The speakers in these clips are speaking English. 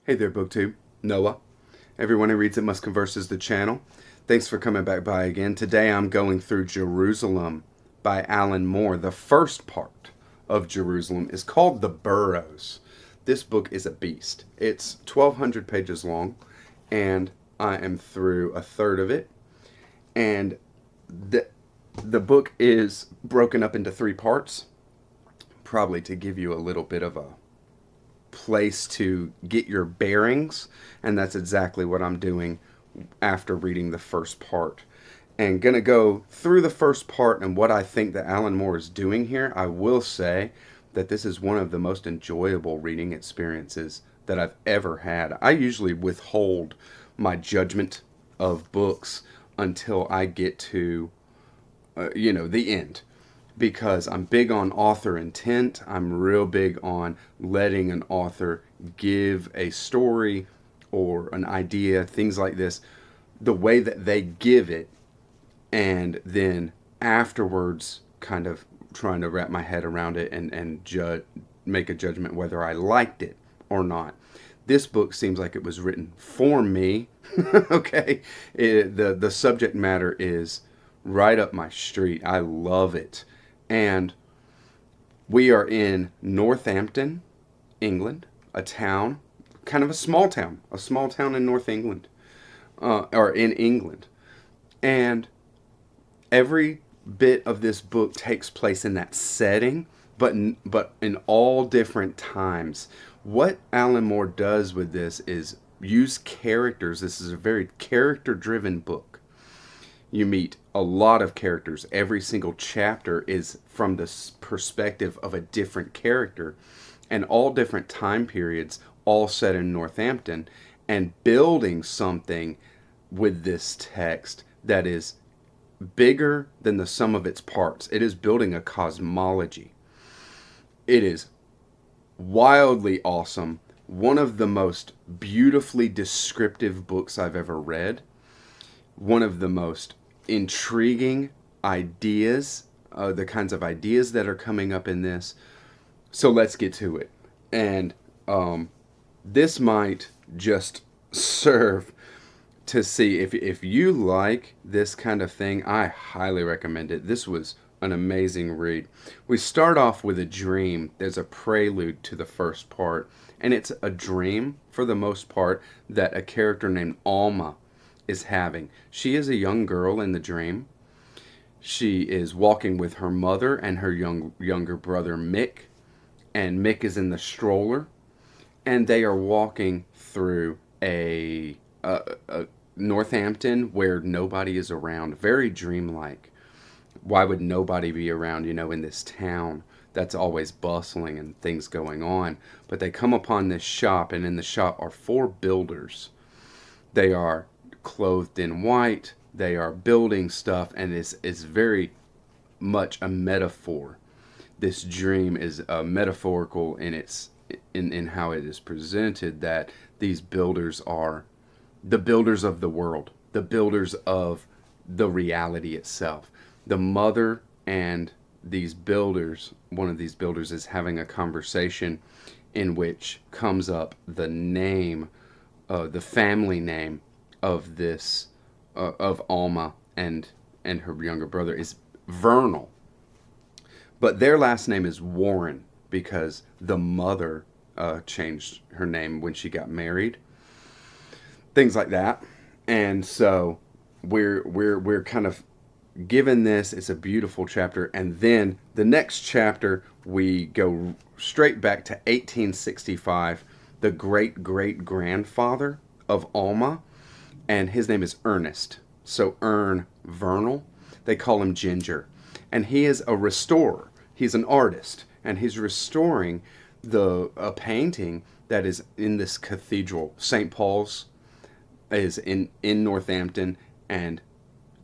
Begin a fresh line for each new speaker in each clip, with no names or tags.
Hey there, BookTube. Noah. Everyone who reads it must converse is the channel. Thanks for coming back by again. Today I'm going through Jerusalem by Alan Moore. The first part of Jerusalem is called The Boroughs. This book is a beast. It's 1,200 pages long, and I am through a third of it. And the book is broken up into three parts, probably to give you a little bit of a place to get your bearings, and that's exactly what I'm doing after reading the first part. And gonna go through the first part and what I think that Alan Moore is doing here. I will say that this is one of the most enjoyable reading experiences that I've ever had. I usually withhold my judgment of books until I get to the end, because I'm big on author intent. I'm real big on letting an author give a story or an idea, things like this, the way that they give it, and then afterwards kind of trying to wrap my head around it and make a judgment whether I liked it or not. This book seems like it was written for me. Okay, the subject matter is right up my street. I love it. And we are in Northampton, England, a town, kind of a small town in North England, or in England. And every bit of this book takes place in that setting, but in all different times. What Alan Moore does with this is use characters. This is a very character-driven book. You meet a lot of characters. Every single chapter is from the perspective of a different character, and all different time periods, all set in Northampton, and building something with this text that is bigger than the sum of its parts. It is building a cosmology. It is wildly awesome. One of the most beautifully descriptive books I've ever read. One of the most intriguing ideas, the kinds of ideas that are coming up in this. So let's get to it. And this might just serve to see if you like this kind of thing. I highly recommend it. This was an amazing read. We start off with a dream. There's a prelude to the first part, and it's a dream for the most part that a character named Alma is having. She is a young girl in the dream. She is walking with her mother and her younger brother Mick, and Mick is in the stroller, and they are walking through a Northampton where nobody is around. Very dreamlike. Why would nobody be around, in this town that's always bustling and things going on? But they come upon this shop, and in the shop are four builders. They are clothed in white. They are building stuff, and it's very much a metaphor. This dream is metaphorical in how it is presented, that these builders are the builders of the world, the builders of the reality itself. The mother and these builders, one of these builders is having a conversation in which comes up the name, the family name of this, of Alma and her younger brother is Vernall. But their last name is Warren because the mother changed her name when she got married. Things like that. And so we're kind of given this. It's a beautiful chapter. And then the next chapter, we go straight back to 1865, the great-great-grandfather of Alma, and his name is Ernest. So Vernall. They call him Ginger. And he is a restorer. He's an artist, and he's restoring a painting that is in this cathedral. St. Paul's is in Northampton, and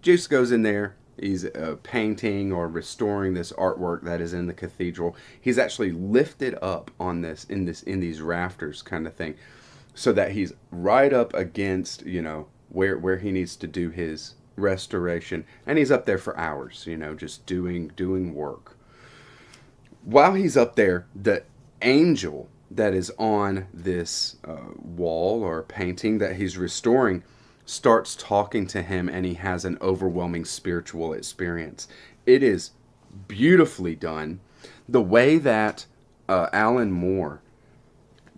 Juice goes in there. He's painting or restoring this artwork that is in the cathedral. He's actually lifted up on in these rafters kind of thing, so that he's right up against where he needs to do his restoration, and he's up there for hours, just doing work. While he's up there, the angel that is on this wall or painting that he's restoring starts talking to him, and he has an overwhelming spiritual experience. It is beautifully done. The way that Alan Moore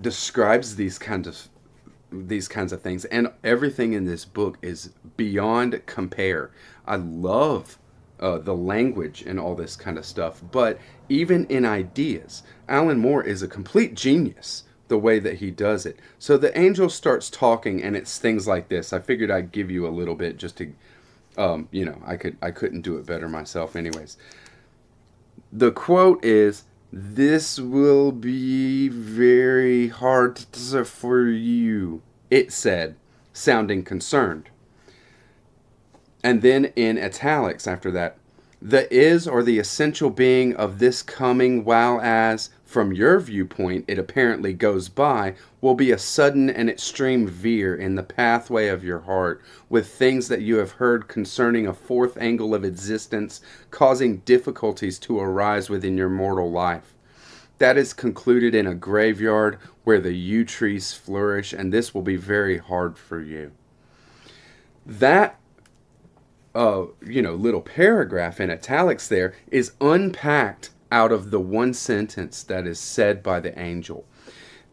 describes these kinds of things, and everything in this book is beyond compare. I love the language and all this kind of stuff, but even in ideas, Alan Moore is a complete genius the way that he does it. So the angel starts talking, and it's things like this. I figured I'd give you a little bit just to, I couldn't do it better myself, anyways. The quote is, "This will be very hard for you," it said, sounding concerned. And then in italics after that, "The is or the essential being of this coming, while as, from your viewpoint, it apparently goes by, will be a sudden and extreme veer in the pathway of your heart, with things that you have heard concerning a fourth angle of existence, causing difficulties to arise within your mortal life. That is concluded in a graveyard where the yew trees flourish, and this will be very hard for you." That little paragraph in italics there is unpacked out of the one sentence that is said by the angel.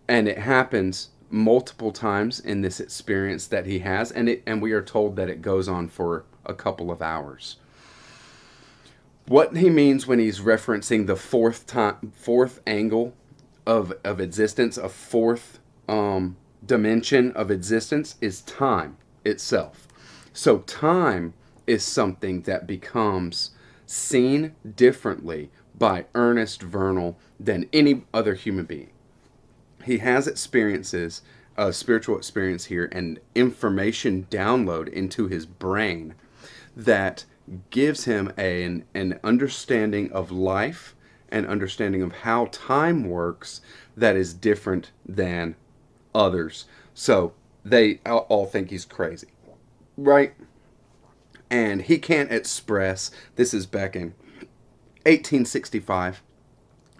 And it happens multiple times in this experience that he has, and we are told that it goes on for a couple of hours. What he means when he's referencing the fourth angle of existence, a fourth dimension of existence, is time itself. So time is something that becomes seen differently by Ernest Vernall than any other human being. He has experiences, a spiritual experience here, and information download into his brain that gives him an understanding of life, an understanding of how time works that is different than others. So they all think he's crazy, right? And he can't express, this is back in 1865,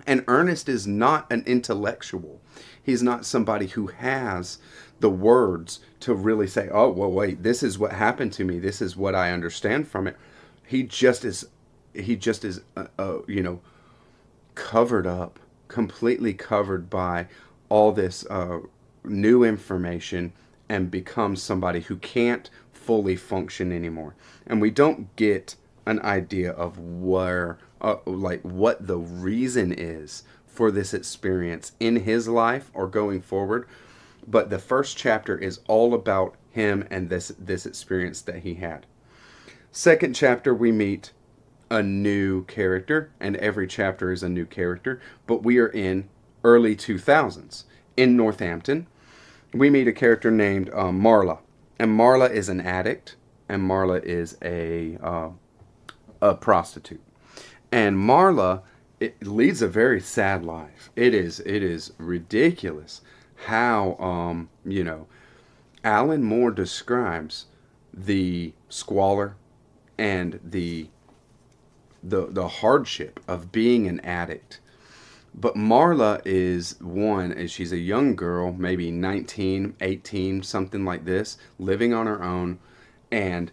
and Ernest is not an intellectual. He's not somebody who has the words to really say, "Oh, well, wait, this is what happened to me. This is what I understand from it." He just is, covered up, completely covered by all this new information, and becomes somebody who can't fully function anymore. And we don't get an idea of where, what the reason is for this experience in his life or going forward. But the first chapter is all about him and this experience that he had. Second chapter, we meet a new character, and every chapter is a new character, but we are in early 2000s. In Northampton, we meet a character named Marla. And Marla is an addict, and Marla is a prostitute. And Marla, it leads a very sad life. It is ridiculous how Alan Moore describes the squalor and the hardship of being an addict. But Marla is she's a young girl, maybe 19, 18, something like this, living on her own, and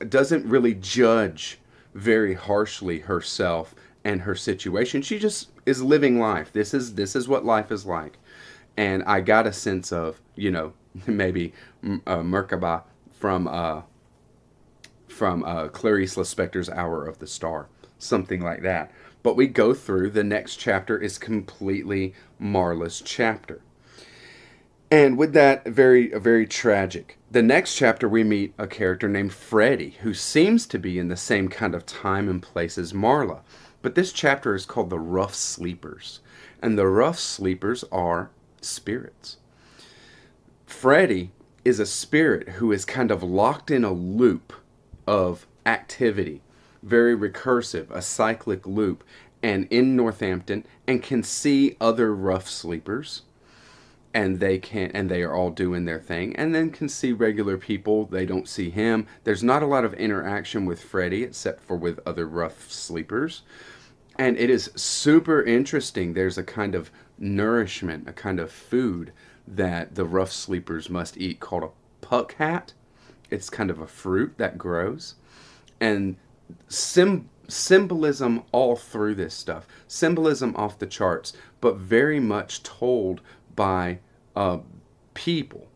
doesn't really judge very harshly herself and her situation. She just is living life. This is what life is like. And I got a sense of, maybe Merkaba from Clarice Lispector's Hour of the Star, something like that. But we go through, the next chapter is completely Marla's chapter. And with that, very tragic. The next chapter, we meet a character named Freddie, who seems to be in the same kind of time and place as Marla. But this chapter is called The Rough Sleepers. And the rough sleepers are spirits. Freddie is a spirit who is kind of locked in a loop of activity, very recursive, a cyclic loop, and in Northampton, and can see other rough sleepers, and they are all doing their thing, and then can see regular people. They don't see him. There's not a lot of interaction with Freddie except for with other rough sleepers. And it is super interesting. There's a kind of nourishment, a kind of food that the rough sleepers must eat called a puck hat. It's kind of a fruit that grows. And symbolism all through this stuff. Symbolism off the charts, but very much told by people.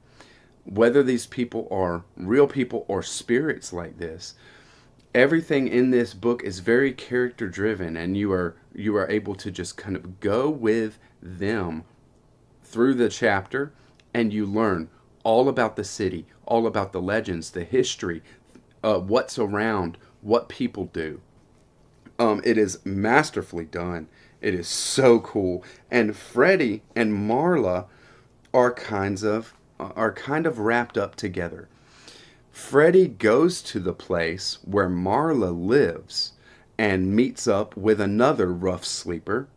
Whether these people are real people or spirits like this, everything in this book is very character driven, and you are able to just kind of go with them through the chapter, and you learn all about the city, all about the legends, the history, what's around, what people do. It is masterfully done. It is so cool. And Freddie and Marla are kind of wrapped up together. Freddie goes to the place where Marla lives and meets up with another rough sleeper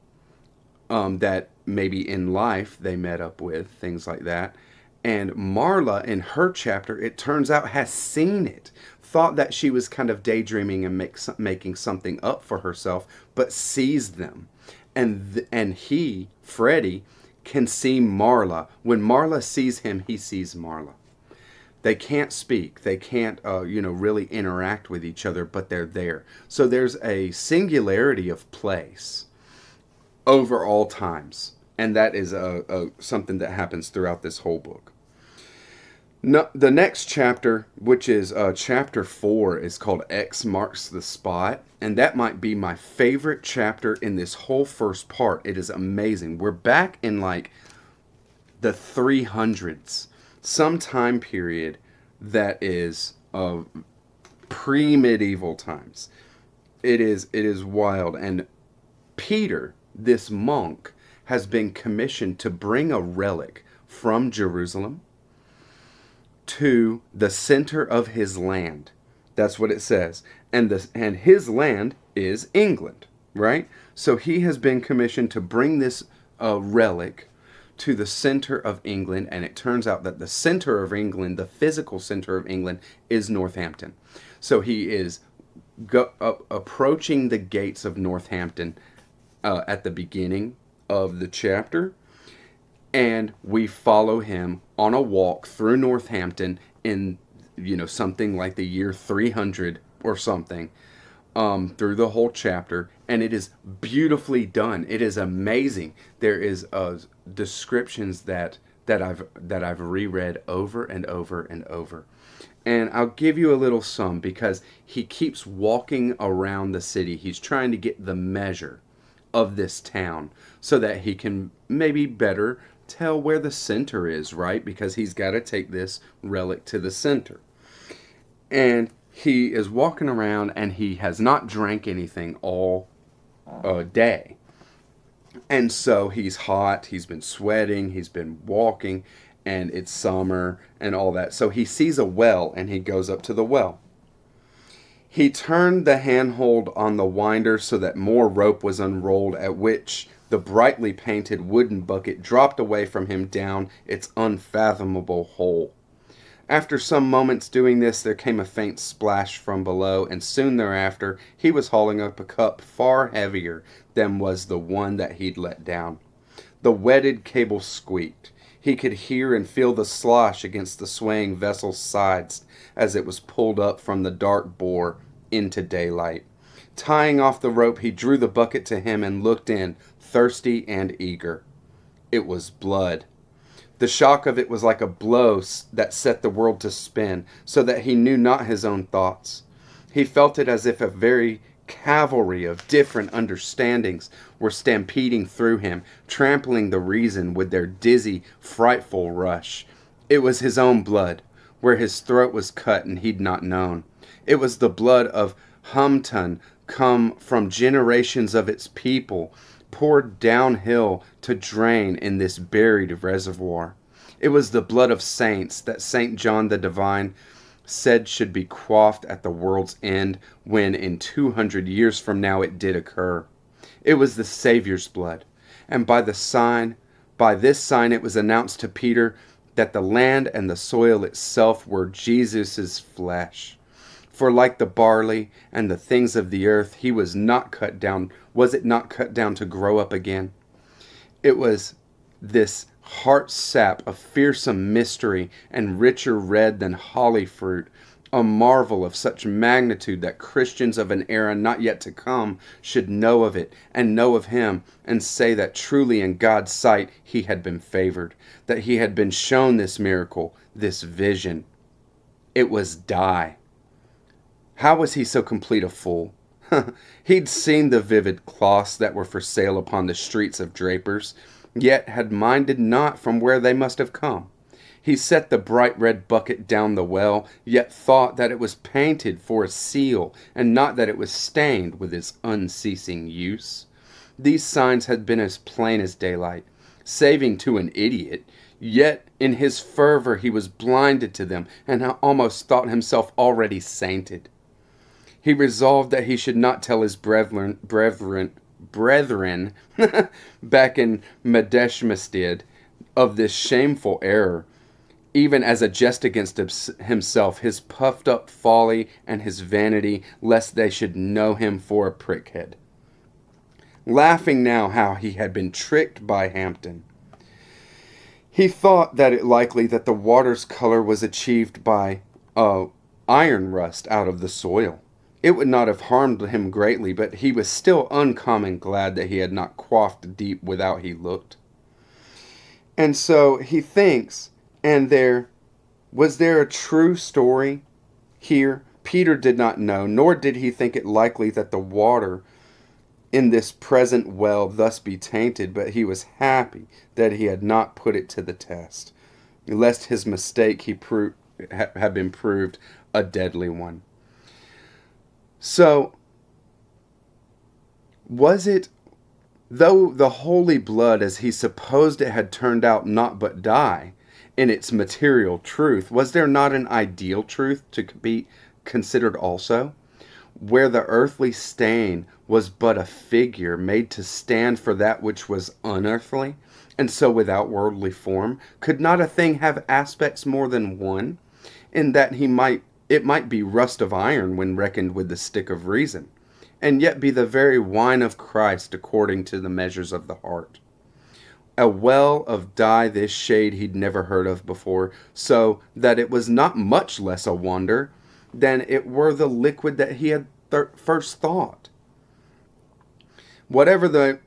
that maybe in life they met up with, things like that. And Marla, in her chapter, it turns out has seen it, thought that she was kind of daydreaming and making something up for herself, but sees them. And he, Freddie, can see Marla. When Marla sees him, he sees Marla. They can't speak. They can't, really interact with each other, but they're there. So there's a singularity of place over all times. And that is something that happens throughout this whole book. No, the next chapter, which is chapter 4, is called X Marks the Spot. And that might be my favorite chapter in this whole first part. It is amazing. We're back in like the 300s. Some time period that is pre-medieval times. It is wild. And Peter, this monk, has been commissioned to bring a relic from Jerusalem to the center of his land. That's what it says. And his land is England, right? So he has been commissioned to bring this relic to the center of England, and it turns out that the center of England, the physical center of England, is Northampton. So he is approaching the gates of Northampton at the beginning of the chapter, and we follow him on a walk through Northampton in something like the year 300 or something, through the whole chapter, and it is beautifully done. It is amazing. There is descriptions that I've reread over and over and over. And I'll give you a little sum because he keeps walking around the city. He's trying to get the measure of this town so that he can maybe better tell where the center is, right? Because he's got to take this relic to the center. And he is walking around and he has not drank anything all day. And so he's hot, he's been sweating, he's been walking, and it's summer and all that. So he sees a well and he goes up to the well. He turned the handhold on the winder so that more rope was unrolled, at which the brightly painted wooden bucket dropped away from him down its unfathomable hole. After some moments doing this, there came a faint splash from below, and soon thereafter he was hauling up a cup far heavier than was the one that he'd let down. The wetted cable squeaked. He could hear and feel the slosh against the swaying vessel's sides as it was pulled up from the dark bore into daylight. Tying off the rope, he drew the bucket to him and looked in, thirsty and eager. It was blood. The shock of it was like a blow that set the world to spin, so that he knew not his own thoughts. He felt it as if a very cavalry of different understandings were stampeding through him, trampling the reason with their dizzy, frightful rush. It was his own blood, where his throat was cut and he'd not known. It was the blood of Humton, come from generations of its people, poured downhill to drain in this buried reservoir. It was the blood of saints that St. John the Divine said should be quaffed at the world's end, when in 200 years from now it did occur. It was the Savior's blood, and by this sign it was announced to Peter that the land and the soil itself were Jesus' flesh. For like the barley and the things of the earth, he was not cut down Was it not cut down to grow up again? It was this heart sap of fearsome mystery and richer red than holly fruit, a marvel of such magnitude that Christians of an era not yet to come should know of it and know of him and say that truly in God's sight he had been favored, that he had been shown this miracle, this vision. It was die. How was he so complete a fool? He'd seen the vivid cloths that were for sale upon the streets of drapers, yet had minded not from where they must have come. He set the bright red bucket down the well, yet thought that it was painted for a seal, and not that it was stained with his unceasing use. These signs had been as plain as daylight, saving to an idiot, yet in his fervor he was blinded to them, and almost thought himself already sainted. He resolved that he should not tell his brethren back in Madeshmested of this shameful error, even as a jest against himself, his puffed up folly and his vanity, lest they should know him for a prickhead. Laughing now how he had been tricked by Hampton, he thought that it likely that the water's color was achieved by iron rust out of the soil. It would not have harmed him greatly, but he was still uncommon glad that he had not quaffed deep without he looked. And so he thinks, and was there a true story here? Peter did not know, nor did he think it likely that the water in this present well thus be tainted, but he was happy that he had not put it to the test, lest his mistake had been proved a deadly one. So, was it, though the holy blood, as he supposed it had turned out not but die, in its material truth, was there not an ideal truth to be considered also, where the earthly stain was but a figure made to stand for that which was unearthly, and so without worldly form? Could not a thing have aspects more than one, in that it might be rust of iron when reckoned with the stick of reason, and yet be the very wine of Christ according to the measures of the heart? A well of dye this shade he'd never heard of before, so that it was not much less a wonder than it were the liquid that he had first thought. Whatever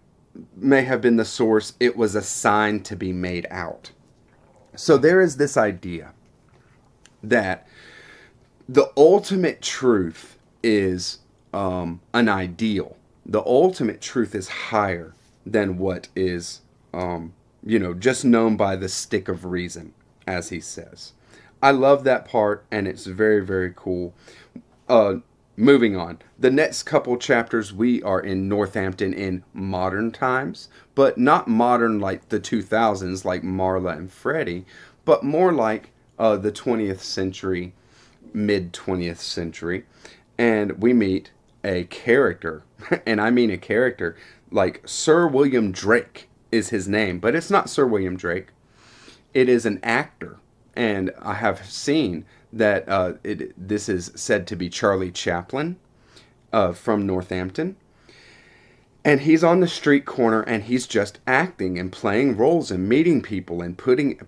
may have been the source, it was a sign to be made out. So there is this idea that the ultimate truth is an ideal. The ultimate truth is higher than what is, just known by the stick of reason, as he says. I love that part, and it's very, very cool. Moving on. The next couple chapters, we are in Northampton in modern times, but not modern like the 2000s, like Marla and Freddie, but more like the 20th century, mid-20th century. And we meet a character, and I mean a character, like Sir William Drake is his name, but it's not Sir William Drake. It is an actor, and I have seen that this is said to be Charlie Chaplin from Northampton. And he's on the street corner, and he's just acting and playing roles and meeting people and putting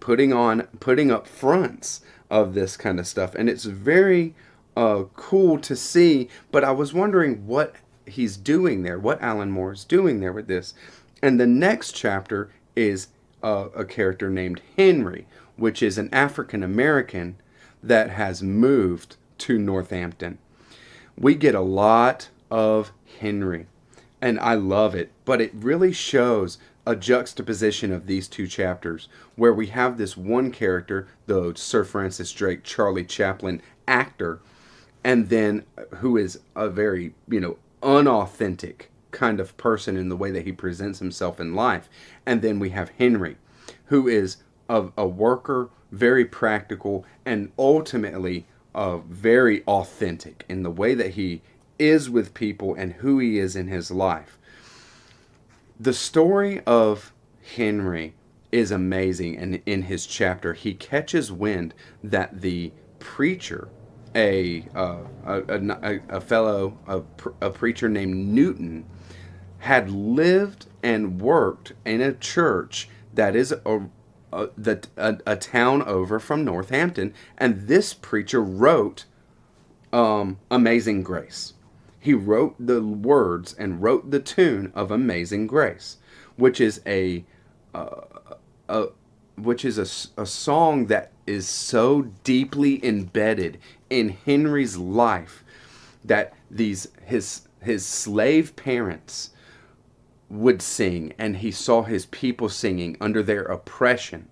up fronts of this kind of stuff. And it's very cool to see, but I was wondering what he's doing there, what Alan Moore is doing there with this. And the next chapter is a character named Henry, which is an African American that has moved to Northampton. We get a lot of Henry, and I love it, but it really shows a juxtaposition of these two chapters, where we have this one character, the Sir Francis Drake, Charlie Chaplin actor, and then who is a very, unauthentic kind of person in the way that he presents himself in life. And then we have Henry, who is a worker, very practical, and ultimately very authentic in the way that he is with people and who he is in his life. The story of Henry is amazing, and in his chapter, he catches wind that the preacher, a preacher named Newton, had lived and worked in a church that is a town over from Northampton, and this preacher wrote Amazing Grace. He wrote the words and wrote the tune of Amazing Grace, which is a a song that is so deeply embedded in Henry's life that his slave parents would sing, and he saw his people singing under their oppression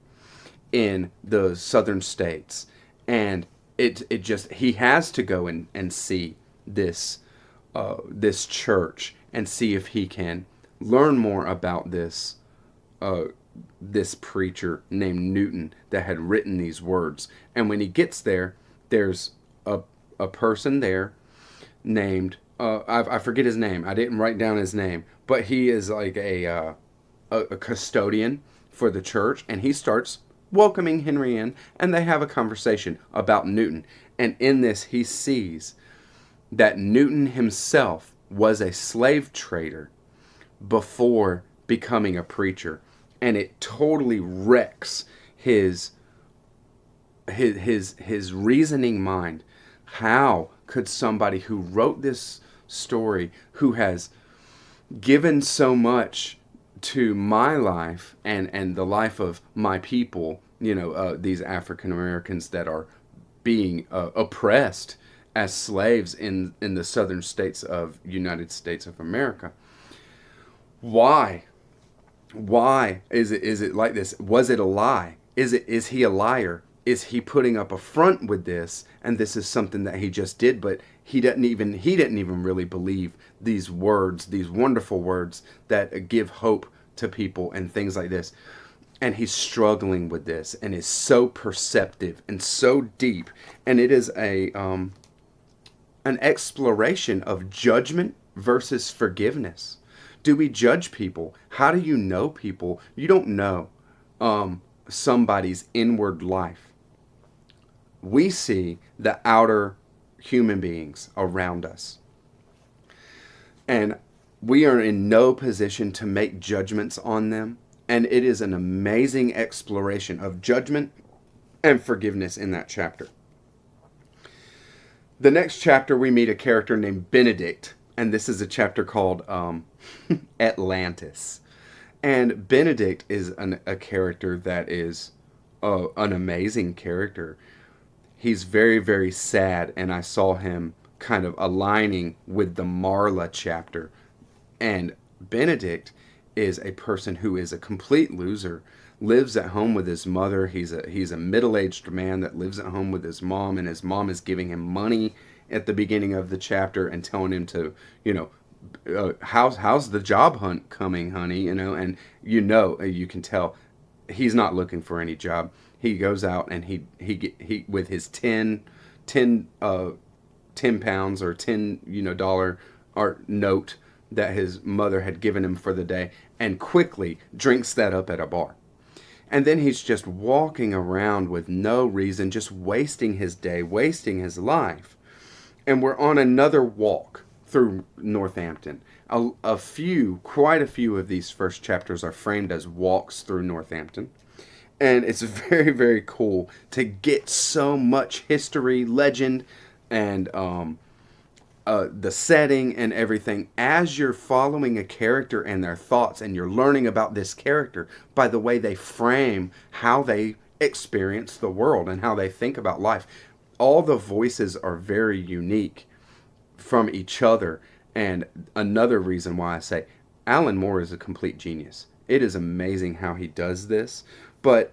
in the southern states. And it just, he has to go and see this this church and see if he can learn more about this preacher named Newton that had written these words. And when he gets there, there's a person there named I forget his name. I didn't write down his name, but he is like a custodian for the church, and he starts welcoming Henry in, and they have a conversation about Newton. And in this, he sees that Newton himself was a slave trader before becoming a preacher, and it totally wrecks his reasoning mind. How could somebody who wrote this story, who has given so much to my life and the life of my people, these African Americans that are being oppressed as slaves in the southern states of United States of America? Why is it like this? Was it a lie? Is he a liar? Is he putting up a front with this, and this is something that he just did, but he didn't even really believe these words, these wonderful words that give hope to people and things like this. And he's struggling with this, and is so perceptive and so deep, and it is an exploration of judgment versus forgiveness. Do we judge people? How do you know people? You don't know somebody's inward life. We see the outer human beings around us, and we are in no position to make judgments on them. And it is an amazing exploration of judgment and forgiveness in that chapter. The next chapter, we meet a character named Benedict, and this is a chapter called Atlantis. And Benedict is a character that is an amazing character. He's very, very sad, and I saw him kind of aligning with the Marla chapter. And Benedict is a person who is a complete loser, lives at home with his mother. He's a middle-aged man that lives at home with his mom, and his mom is giving him money at the beginning of the chapter and telling him to, how's the job hunt coming, honey? And you can tell he's not looking for any job. He goes out and he with his 10 pounds or $10 dollar art note that his mother had given him for the day, and quickly drinks that up at a bar. And then he's just walking around with no reason, just wasting his day, wasting his life. And we're on another walk through Northampton. Quite a few of these first chapters are framed as walks through Northampton. And it's very, very cool to get so much history, legend, and the setting and everything as you're following a character and their thoughts, and you're learning about this character by the way they frame how they experience the world and how they think about life. All the voices are very unique from each other. And another reason why I say Alan Moore is a complete genius. It is amazing how he does this. But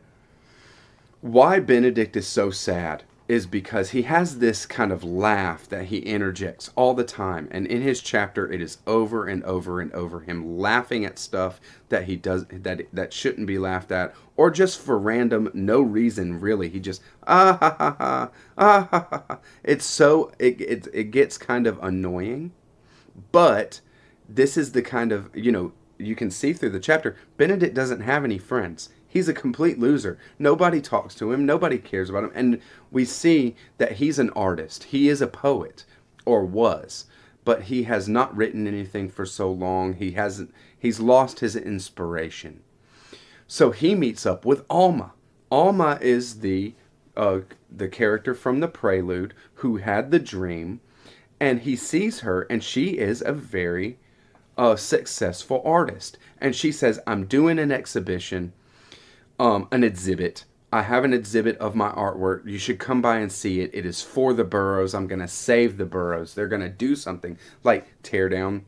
why Benedict is so sad is because he has this kind of laugh that he interjects all the time. And in his chapter, it is over and over and over him laughing at stuff that he does that shouldn't be laughed at, or just for random, no reason really. He just ah ha ha ha ah ha ha ha. It gets kind of annoying. But this is the kind of, you can see through the chapter, Benedict doesn't have any friends. He's a complete loser. Nobody talks to him. Nobody cares about him. And we see that he's an artist. He is a poet, or was. but he has not written anything for so long. He's lost his inspiration. So he meets up with Alma. Alma is the character from the Prelude who had the dream, and he sees her, and she is a very successful artist. And she says, "I'm doing an exhibition, an exhibit. I have an exhibit of my artwork. You should come by and see it. It is for the Boroughs. I'm going to save the Boroughs. They're going to do something like tear down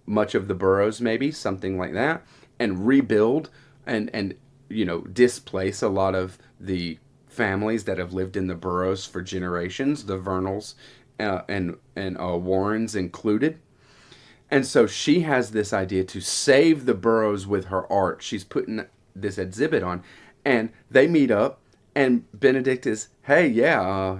much of the Boroughs, maybe something like that, and rebuild and displace a lot of the families that have lived in the Boroughs for generations, the Vernalls and Warrens included." And so she has this idea to save the Boroughs with her art. She's putting this exhibit on, and they meet up. And Benedict is, "Hey, yeah,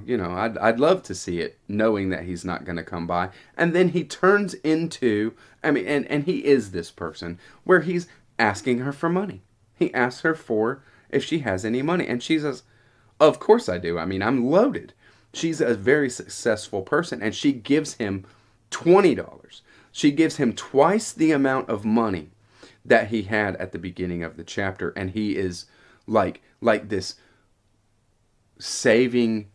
I'd love to see it," knowing that he's not going to come by. And then he turns into, and he is this person where he's asking her for money. He asks her for if she has any money, and she says, "Of course I do. I'm loaded." She's a very successful person, and she gives him $20. She gives him twice the amount of money that he had at the beginning of the chapter, and he is like this savior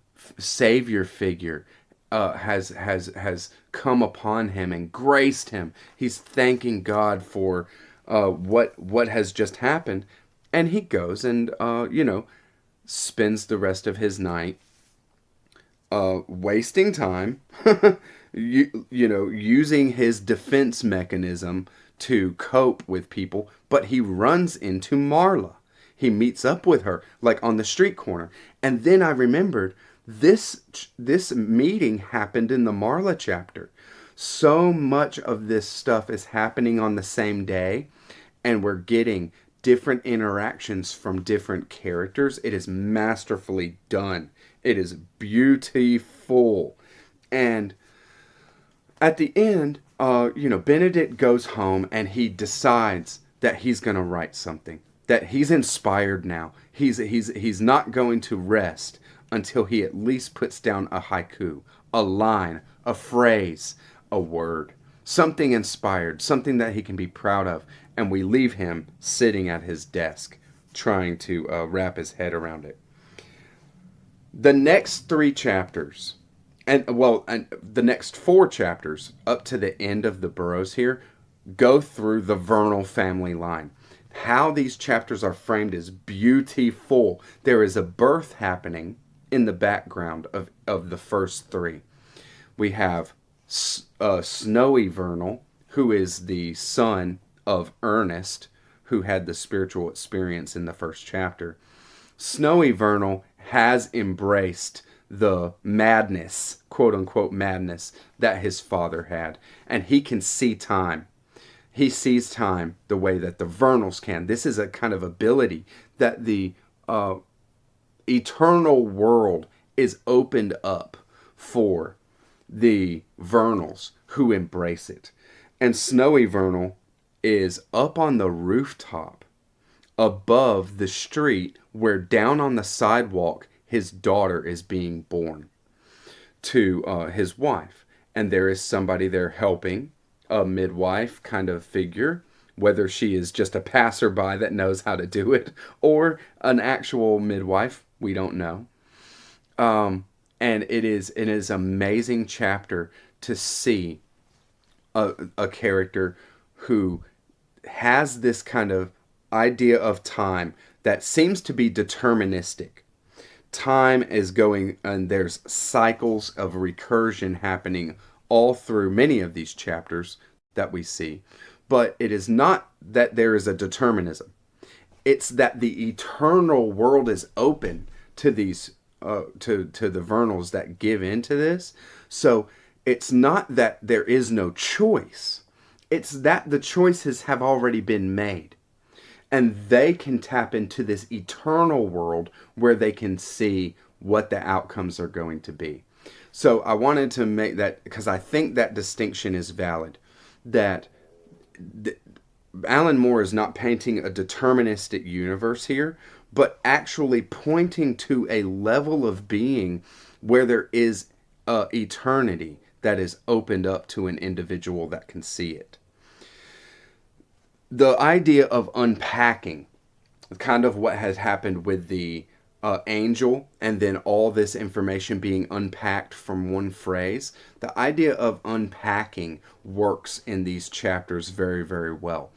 figure has come upon him and graced him. He's thanking God for what has just happened, and he goes and spends the rest of his night wasting time, using his defense mechanism to cope with people. But he runs into Marla. He meets up with her like on the street corner. And then I remembered this meeting happened in the Marla chapter. So much of this stuff is happening on the same day, and we're getting different interactions from different characters. It is masterfully done. It is beautiful. And at the end, Benedict goes home and he decides that he's going to write something. That he's inspired now. He's not going to rest until he at least puts down a haiku, a line, a phrase, a word, something inspired, something that he can be proud of. And we leave him sitting at his desk, trying to wrap his head around it. The next 3 chapters, and the next 4 chapters up to the end of the Boroughs here, go through the Vernall family line. How these chapters are framed is beautiful. There is a birth happening in the background of the first 3. We have Snowy Vernall, who is the son of Ernest, who had the spiritual experience in the first chapter. Snowy Vernall has embraced the madness, quote unquote madness, that his father had. And he can see time. He sees time the way that the Vernalls can. This is a kind of ability that the eternal world is opened up for the Vernalls who embrace it. And Snowy Vernall is up on the rooftop above the street where down on the sidewalk his daughter is being born to his wife. And there is somebody there helping, a midwife kind of figure, whether she is just a passerby that knows how to do it or an actual midwife, we don't know. And it is amazing chapter to see a character who has this kind of idea of time that seems to be deterministic. Time is going, and there's cycles of recursion happening all through many of these chapters that we see. But it is not that there is a determinism. It's that the eternal world is open to these to the Vernalls that give into this. So it's not that there is no choice. It's that the choices have already been made. And they can tap into this eternal world where they can see what the outcomes are going to be. So I wanted to make that, because I think that distinction is valid. That Alan Moore is not painting a deterministic universe here, but actually pointing to a level of being where there is eternity that is opened up to an individual that can see it. The idea of unpacking, kind of what has happened with the angel, and then all this information being unpacked from one phrase. The idea of unpacking works in these chapters very, very well.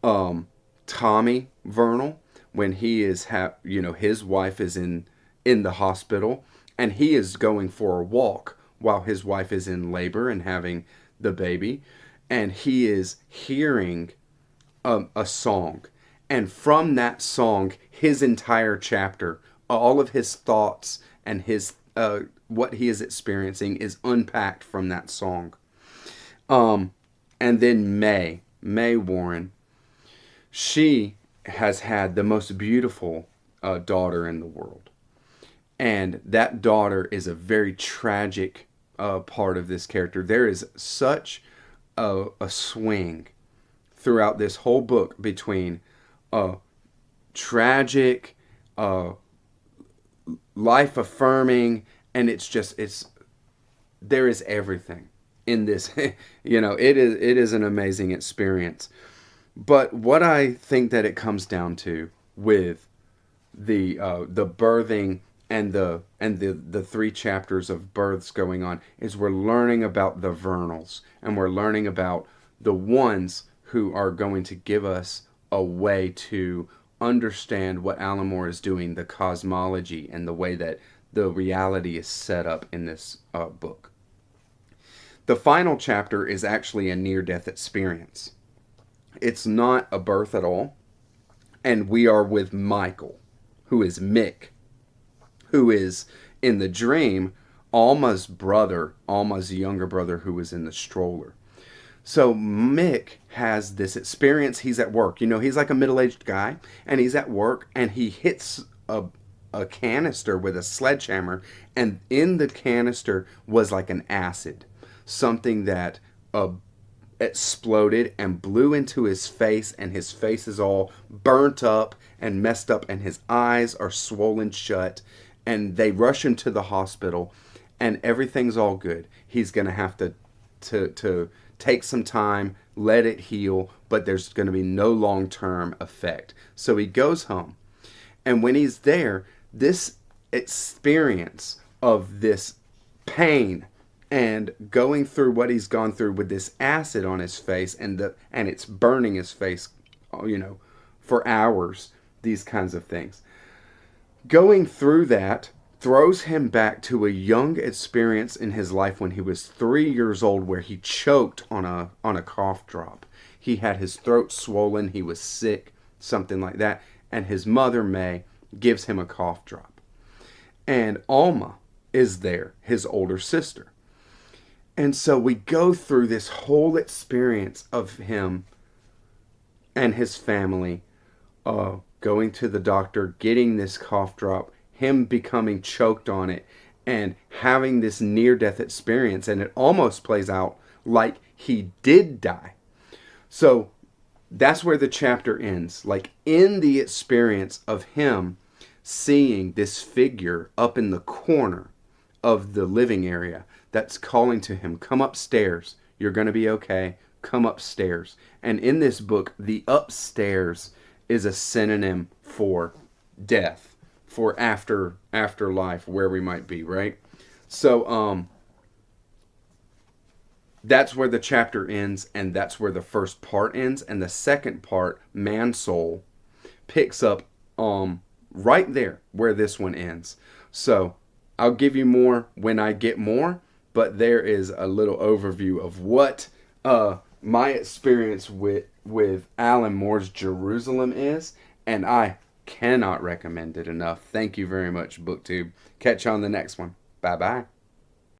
Tommy Vernall, when he is, his wife is in the hospital, and he is going for a walk while his wife is in labor and having the baby, and he is hearing a song. And from that song, his entire chapter, all of his thoughts and his what he is experiencing is unpacked from that song. And then May Warren, she has had the most beautiful daughter in the world. And that daughter is a very tragic part of this character. There is such a swing throughout this whole book between tragic, life affirming, and there is everything in this. It is an amazing experience. But what I think that it comes down to with the birthing and the 3 chapters of births going on is we're learning about the Vernalls, and we're learning about the ones who are going to give us a way to understand what Alan Moore is doing, the cosmology and the way that the reality is set up in this book. The final chapter is actually a near-death experience. It's not a birth at all. And we are with Michael, who is Mick, who is in the dream Alma's brother, Alma's younger brother, who was in the stroller. So Mick has this experience. He's at work. He's like a middle-aged guy, and he's at work, and he hits a canister with a sledgehammer, and in the canister was like an acid, something that exploded and blew into his face, and his face is all burnt up and messed up, and his eyes are swollen shut, and they rush him to the hospital, and everything's all good. He's going to have to take some time, let it heal, but there's going to be no long-term effect. So he goes home, and when he's there, this experience of this pain and going through what he's gone through with this acid on his face, and it's burning his face, for hours, these kinds of things. Going through that throws him back to a young experience in his life when he was 3 years old, where he choked on a cough drop. He had his throat swollen, he was sick, something like that, and his mother, May, gives him a cough drop. And Alma is there, his older sister. And so we go through this whole experience of him and his family going to the doctor, getting this cough drop, him becoming choked on it, and having this near-death experience. And it almost plays out like he did die. So that's where the chapter ends. Like in the experience of him seeing this figure up in the corner of the living area that's calling to him, come upstairs, you're going to be okay, come upstairs. And in this book, the upstairs is a synonym for death, for afterlife, where we might be, right? So that's where the chapter ends, and that's where the first part ends. And the second part, Man Soul, picks up right there where this one ends. So I'll give you more when I get more, but there is a little overview of what my experience with Alan Moore's Jerusalem is, and I cannot recommend it enough. Thank you very much, BookTube. Catch you on the next one. Bye-bye.